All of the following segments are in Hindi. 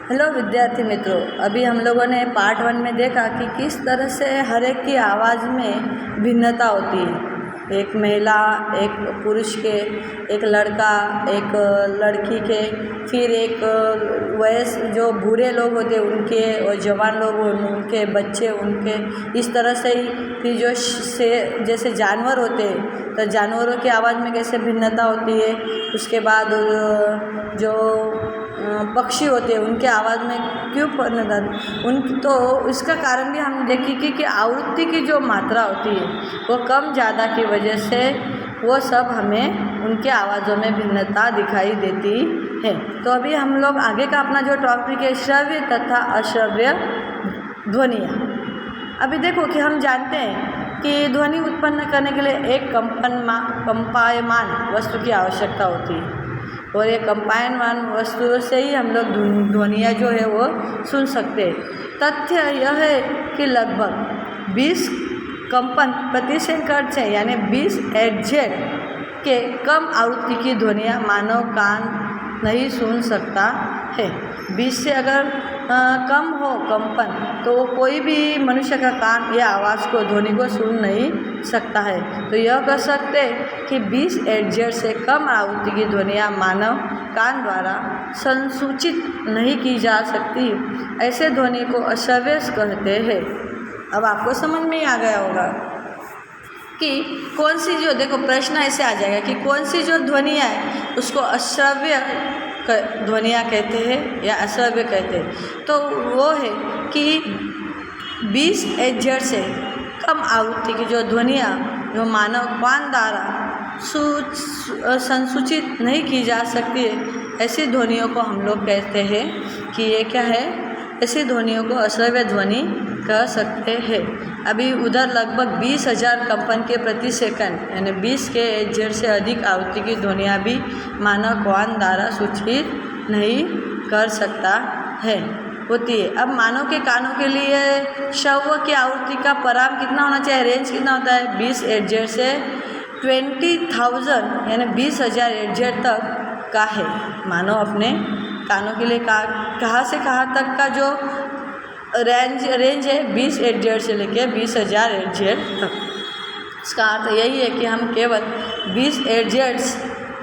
हेलो विद्यार्थी मित्रों, अभी हम लोगों ने पार्ट 1 में देखा कि किस तरह से हर एक की आवाज़ में भिन्नता होती है। एक महिला, एक पुरुष के, एक लड़का, एक लड़की के, फिर एक वयस जो बूढ़े लोग होते हैं उनके, और जवान लोग उनके, बच्चे उनके, इस तरह से ही। फिर जो से जैसे जानवर होते हैं तो जानवरों की आवाज़ में कैसे भिन्नता होती है। उसके बाद जो पक्षी होते हैं उनके आवाज़ में क्यों भिन्नता उन, तो इसका कारण भी हम देखेंगे कि आवृत्ति की जो मात्रा होती है वो कम ज़्यादा की वजह से वो सब हमें उनके आवाज़ों में भिन्नता दिखाई देती है। तो अभी हम लोग आगे का अपना जो टॉपिक है श्रव्य तथा अश्रव्य ध्वनियाँ। अभी देखो कि हम जानते हैं कि ध्वनि उत्पन्न करने के लिए एक कंपायमान वस्तु की आवश्यकता होती है, और ये कंपायमान वस्तुओं से ही हम लोग ध्वनियाँ जो है वो सुन सकते हैं। तथ्य यह है कि लगभग 20 कंपन प्रति सेकंड से यानी 20 Hz के कम आवृत्ति की ध्वनियाँ मानव कान नहीं सुन सकता है। 20 से अगर कम हो कंपन तो कोई भी मनुष्य का कान या आवाज़ को, ध्वनि को सुन नहीं सकता है। तो यह कह सकते कि 20 Hz से कम आवृत्ति की ध्वनियाँ मानव कान द्वारा संसूचित नहीं की जा सकती। ऐसे ध्वनि को अश्रव्य कहते हैं। अब आपको समझ में ही आ गया होगा कि कौन सी जो, देखो प्रश्न ऐसे आ जाएगा कि कौन सी जो ध्वनियाँ है उसको अश्रव्य ध्वनियाँ कहते हैं या अश्रव्य कहते हैं। तो वो है कि 20 Hz से कम आवृत्ति की जो ध्वनियाँ जो मानव कान द्वारा संसूचित नहीं की जा सकती है, ऐसी ध्वनियों को हम लोग कहते हैं कि ये क्या है, ऐसी ध्वनियों को अश्रव्य ध्वनि कह सकते हैं। अभी उधर लगभग 20,000 कंपन के प्रति सेकंड यानी 20 के Hz से अधिक आवृत्ति की ध्वनियाँ भी मानव कान द्वारा सूचित नहीं कर सकता है, होती है। अब मानव के कानों के लिए श्रव्य की आवृत्ति का पराम कितना होना चाहिए, रेंज कितना होता है, 20 Hz से 20,000 यानी 20,000 Hz तक का है। मानव अपने कानों के लिए कहाँ से कहाँ तक का जो रेंज है 20 Hz से लेकर 20,000 Hz तक। इसका अर्थ यही है कि हम केवल 20 Hz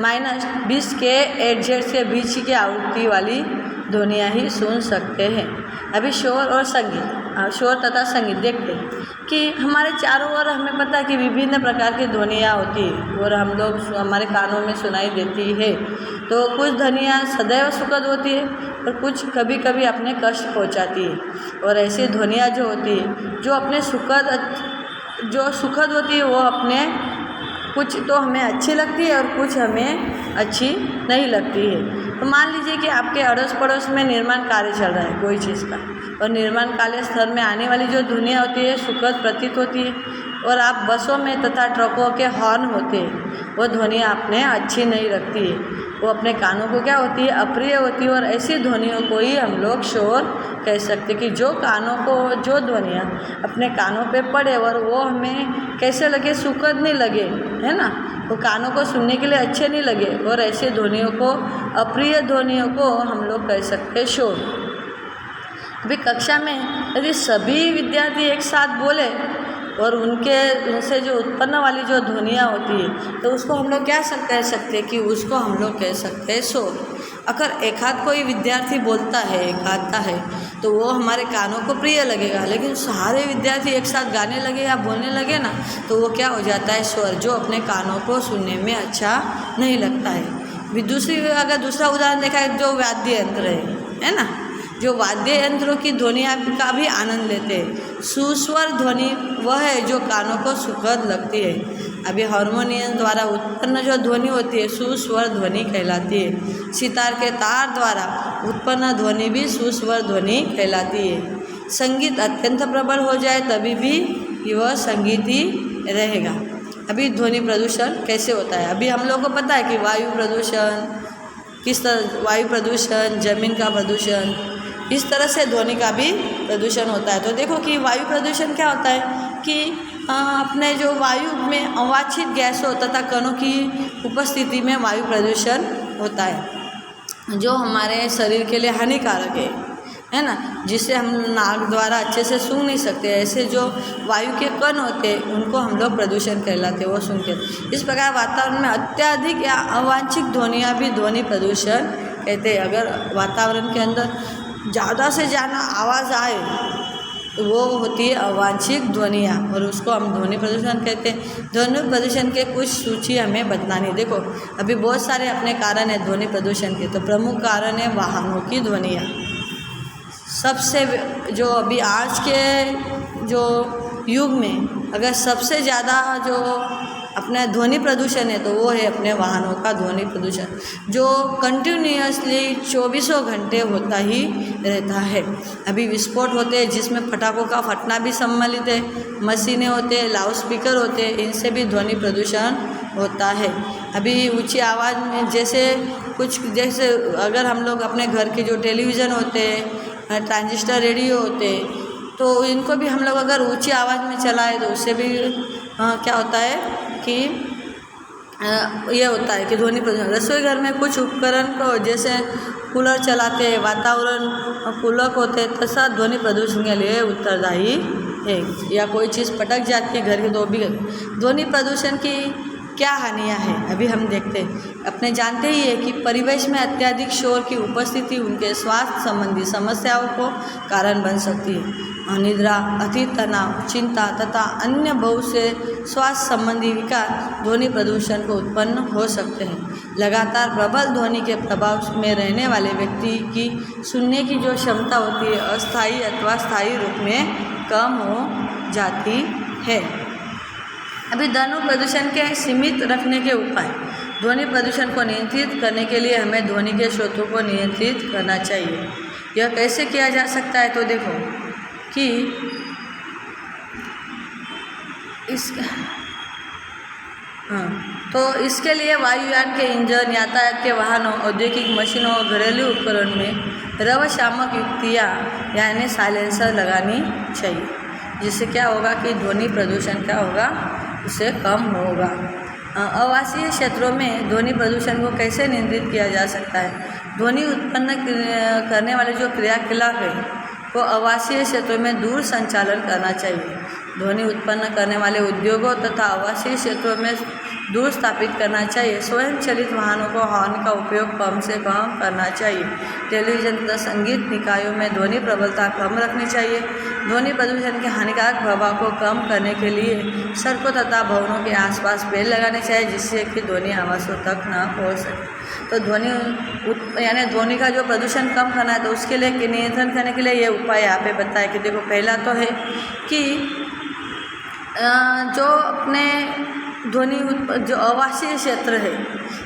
माइनस 20 के Hz के बीच की आवृत्ति वाली ध्वनियाँ ही सुन सकते हैं। अभी शोर और संगीत, शोर तथा संगीत देखते हैं कि हमारे चारों ओर हमें पता है कि विभिन्न प्रकार की ध्वनियाँ होती है और हम लोग हमारे कानों में सुनाई देती है। तो कुछ ध्वनियाँ सदैव सुखद होती है और कुछ कभी कभी अपने कष्ट पहुंचाती है। और ऐसी ध्वनियाँ जो होती है जो अपने सुखद होती है वो अपने कुछ तो हमें अच्छी लगती है और कुछ हमें अच्छी नहीं लगती है। तो मान लीजिए कि आपके अड़ोस पड़ोस में निर्माण कार्य चल रहा है कोई चीज़ का, और निर्माण कार्य स्थल में आने वाली जो ध्वनियाँ होती है सुखद प्रतीत होती है, और आप बसों में तथा ट्रकों के हॉर्न होते हैं वो ध्वनियाँ अपने अच्छी नहीं लगती है, वो अपने कानों को क्या होती है, अप्रिय होती है। और ऐसी ध्वनियों को ही हम लोग शोर कह सकते कि जो कानों को, जो ध्वनियाँ अपने कानों पे पड़े और वो हमें कैसे लगे, सुखद नहीं लगे, है ना, वो कानों को सुनने के लिए अच्छे नहीं लगे, और ऐसे ध्वनियों को, अप्रिय ध्वनियों को हम लोग कह सकते शोर। अभी कक्षा में यदि सभी विद्यार्थी एक साथ बोले और उनसे जो उत्पन्न वाली जो ध्वनियाँ होती है तो उसको हम लोग क्या कह सकते हैं कि उसको हम लोग कह सकते हैं शोर। अगर एक आध कोई विद्यार्थी बोलता है, गाता है तो वो हमारे कानों को प्रिय लगेगा, लेकिन सारे विद्यार्थी एक साथ गाने लगे या बोलने लगे ना तो वो क्या हो जाता है, स्वर, जो अपने कानों को सुनने में अच्छा नहीं लगता है। अगर दूसरा उदाहरण देखा है जो वाद्य यंत्र है ना, जो वाद्य यंत्रों की ध्वनियाँ का भी आनंद लेते हैं। सुस्वर ध्वनि वह है जो कानों को सुखद लगती है। अभी हारमोनियम द्वारा उत्पन्न जो ध्वनि होती है सुस्वर ध्वनि कहलाती है। सितार के तार द्वारा उत्पन्न ध्वनि भी सुस्वर ध्वनि कहलाती है। संगीत अत्यंत प्रबल हो जाए तभी भी वह संगीत ही रहेगा। अभी ध्वनि प्रदूषण कैसे होता है, अभी हम लोगों को पता है कि वायु प्रदूषण किस तरह, वायु प्रदूषण, जमीन का प्रदूषण, इस तरह से ध्वनि का भी प्रदूषण होता है। तो देखो कि वायु प्रदूषण क्या होता है कि अपने जो वायु में अवांछित गैसों तथा कणों की उपस्थिति में वायु प्रदूषण होता है जो हमारे शरीर के लिए हानिकारक है। है ना, जिसे हम नाक द्वारा अच्छे से सूंघ नहीं सकते। ऐसे जो वायु के कण होते हैं उनको हम लोग प्रदूषण कहलाते, वो सूंघते। इस प्रकार वातावरण में अत्यधिक या अवांछित ध्वनियाँ भी ध्वनि प्रदूषण कहते हैं। अगर वातावरण के अंदर ज़्यादा से ज़्यादा आवाज़ आए तो वो होती है अवांछित ध्वनियाँ, और उसको हम ध्वनि प्रदूषण कहते हैं। ध्वनि प्रदूषण के कुछ सूची हमें बतानी। देखो अभी बहुत सारे अपने कारण है ध्वनि प्रदूषण के। तो प्रमुख कारण है वाहनों की ध्वनियाँ। सबसे जो अभी आज के जो युग में अगर सबसे ज़्यादा जो अपना ध्वनि प्रदूषण है तो वो है अपने वाहनों का ध्वनि प्रदूषण, जो कंटिन्यूअसली 24 घंटे होता ही रहता है। अभी विस्फोट होते हैं जिसमें पटाखों का फटना भी सम्मिलित है, मशीनें होते हैं, लाउड स्पीकर होते हैं, इनसे भी ध्वनि प्रदूषण होता है। अभी ऊंची आवाज़ में जैसे अगर हम लोग अपने घर के जो टेलीविज़न होते हैं, ट्रांजिस्टर रेडियो होते हैं, तो इनको भी हम लोग अगर ऊंची आवाज़ में चलाए तो उससे भी क्या होता है कि ये होता है कि ध्वनि प्रदूषण। रसोई घर में कुछ उपकरण को जैसे कूलर चलाते हैं, वातावरण पूरक होते हैं, तथा ध्वनि प्रदूषण के लिए उत्तरदायी है। या कोई चीज़ पटक जाती है घर की तो भी ध्वनि प्रदूषण की क्या हानियाँ हैं अभी हम देखते हैं। अपने जानते ही है कि परिवेश में अत्यधिक शोर की उपस्थिति उनके स्वास्थ्य संबंधी समस्याओं को कारण बन सकती है। अनिद्रा, अति तनाव, चिंता तथा अन्य बहुत से स्वास्थ्य संबंधी विकार ध्वनि प्रदूषण को उत्पन्न हो सकते हैं। लगातार प्रबल ध्वनि के प्रभाव में रहने वाले व्यक्ति की सुनने की जो क्षमता होती है अस्थायी अथवा स्थायी रूप में कम हो जाती है। अभी ध्वनि प्रदूषण के सीमित रखने के उपाय। ध्वनि प्रदूषण को नियंत्रित करने के लिए हमें ध्वनि के स्रोतों को नियंत्रित करना चाहिए। यह कैसे किया जा सकता है, तो देखो कि तो इसके लिए वायुयान के इंजन, यातायात के वाहनों, औद्योगिक मशीनों और घरेलू उपकरण में रवशामक युक्तियाँ यानी साइलेंसर लगानी चाहिए, जिससे क्या होगा कि ध्वनि प्रदूषण क्या होगा, उससे कम होगा। आवासीय क्षेत्रों में ध्वनि प्रदूषण को कैसे नियंत्रित किया जा सकता है। ध्वनि उत्पन्न करने वाले जो क्रियाकलाप है वो आवासीय क्षेत्रों में दूर संचालन करना चाहिए। ध्वनि उत्पन्न करने वाले उद्योगों तथा आवासीय क्षेत्रों में दूर स्थापित करना चाहिए। स्वयं चलित वाहनों को हॉर्न का उपयोग कम से कम करना चाहिए। टेलीविज़न तथा संगीत निकायों में ध्वनि प्रबलता कम रखनी चाहिए। ध्वनि प्रदूषण के हानिकारक प्रभाव को कम करने के लिए सड़कों तथा भवनों के आसपास पेड़ लगाने चाहिए, जिससे कि ध्वनि आवासों तक न पहुँच सके। तो ध्वनि का जो प्रदूषण कम करना है तो उसके लिए नियंत्रण करने के लिए ये उपाय यहाँ पे बताए कि देखो पहला तो है कि जो अपने जो आवासीय क्षेत्र है,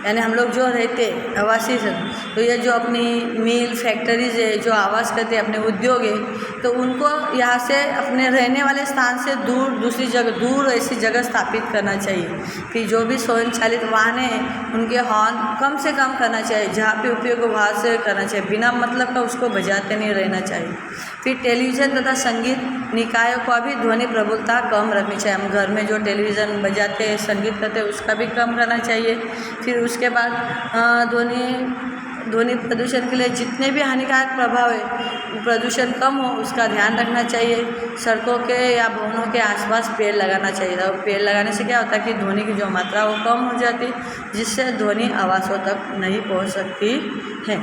यानी हम लोग जो रहते हैं आवासीय क्षेत्र, तो ये जो अपनी मिल फैक्ट्रीज है, जो आवास करते हैं, अपने उद्योग है, तो उनको यहाँ से अपने रहने वाले स्थान से दूर दूसरी जगह, दूर ऐसी जगह स्थापित करना चाहिए कि जो भी स्वयंचालित वाहन हैं उनके हॉर्न कम से कम करना चाहिए। जहाँ पे उपयोग वहाँ से करना चाहिए, बिना मतलब का उसको बजाते नहीं रहना चाहिए। फिर टेलीविज़न तथा संगीत निकायों का भी ध्वनि प्रबलता कम रखनी चाहिए। हम घर में जो टेलीविज़न बजाते हैं, संगीत करते हैं, उसका भी कम करना चाहिए। फिर उसके बाद ध्वनि प्रदूषण के लिए जितने भी हानिकारक प्रभाव है, प्रदूषण कम हो उसका ध्यान रखना चाहिए। सड़कों के या भवनों के आसपास पेड़ लगाना चाहिए। और पेड़ लगाने से क्या होता है कि ध्वनि की जो मात्रा वो कम हो जाती है, जिससे ध्वनि आवासों तक नहीं पहुंच सकती है।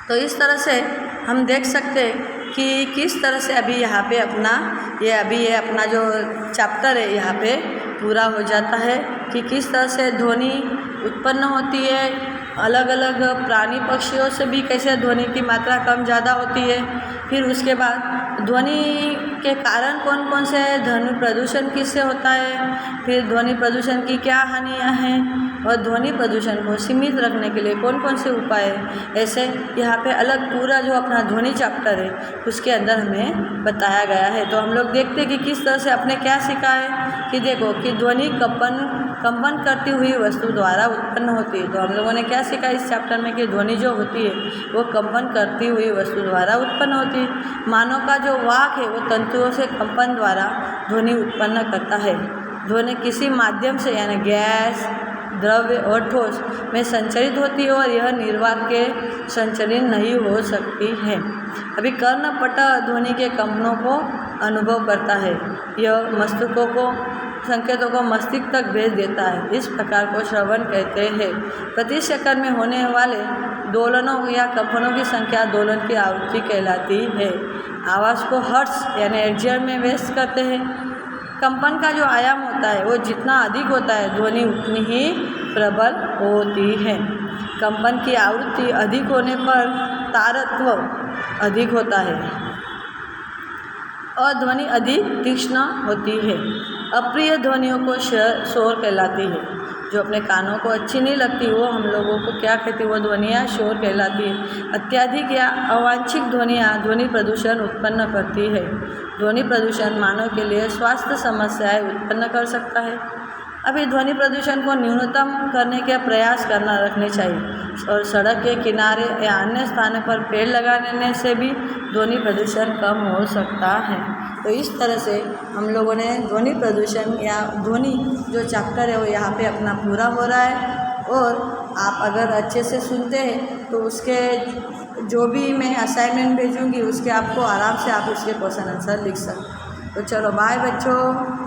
तो इस तरह से हम देख सकते हैं कि किस तरह से अभी यहाँ पे ये अपना जो चैप्टर है यहाँ पे पूरा हो जाता है कि किस तरह से ध्वनि उत्पन्न होती है। अलग अलग प्राणी पक्षियों से भी कैसे ध्वनि की मात्रा कम ज़्यादा होती है। फिर उसके बाद ध्वनि के कारण कौन कौन से, ध्वनि प्रदूषण किससे होता है, फिर ध्वनि प्रदूषण की क्या हानियाँ हैं, और ध्वनि प्रदूषण को सीमित रखने के लिए कौन कौन से उपाय हैं। ऐसे यहाँ पे अलग पूरा जो अपना ध्वनि चैप्टर है उसके अंदर हमें बताया गया है। तो हम लोग देखते हैं कि किस तरह से अपने क्या सीखा है कि देखो कि ध्वनि कंपन करती हुई वस्तु द्वारा उत्पन्न होती है। तो हम लोगों ने क्या सीखा इस चैप्टर में कि ध्वनि जो होती है वो कंपन करती हुई वस्तु द्वारा उत्पन्न होती है। मानव का जो वाक है वो तंतुओं से कंपन द्वारा ध्वनि उत्पन्न करता है। ध्वनि किसी माध्यम से यानी गैस, द्रव्य और ठोस में संचरित होती है और यह निर्वात के संचलन नहीं हो सकती है। अभी कर्णपट ध्वनि के कंपनों को अनुभव करता है। यह मस्तिष्कों को संकेतों को मस्तिष्क तक भेज देता है। इस प्रकार को श्रवण कहते हैं। प्रति सेकंड में होने वाले दोलनों या कंपनों की संख्या दोलन की आवृत्ति कहलाती है। आवाज़ को हर्ट्ज यानी एर्ट्ज में व्यक्त करते हैं। कंपन का जो आयाम होता है वो जितना अधिक होता है ध्वनि उतनी ही प्रबल होती है। कंपन की आवृत्ति अधिक होने पर तारत्व अधिक होता है और ध्वनि अधिक तीक्ष्ण होती है। अप्रिय ध्वनियों को शोर कहलाती है। जो अपने कानों को अच्छी नहीं लगती वो हम लोगों को क्या कहती है, वो ध्वनियाँ शोर कहलाती है। अत्यधिक या अवांछित ध्वनियाँ ध्वनि प्रदूषण उत्पन्न करती है। ध्वनि प्रदूषण मानव के लिए स्वास्थ्य समस्याएं उत्पन्न कर सकता है। अभी ध्वनि प्रदूषण को न्यूनतम करने के प्रयास करना रखने चाहिए और सड़क के किनारे या अन्य स्थानों पर पेड़ लगाने से भी ध्वनि प्रदूषण कम हो सकता है। तो इस तरह से हम लोगों ने ध्वनि प्रदूषण या ध्वनि जो चैप्टर है वो यहाँ पे अपना पूरा हो रहा है। और आप अगर अच्छे से सुनते हैं तो उसके जो भी मैं असाइनमेंट भेजूँगी उसके आपको आराम से आप उसके क्वेश्चन आंसर लिख सकते। तो चलो बाय बच्चों।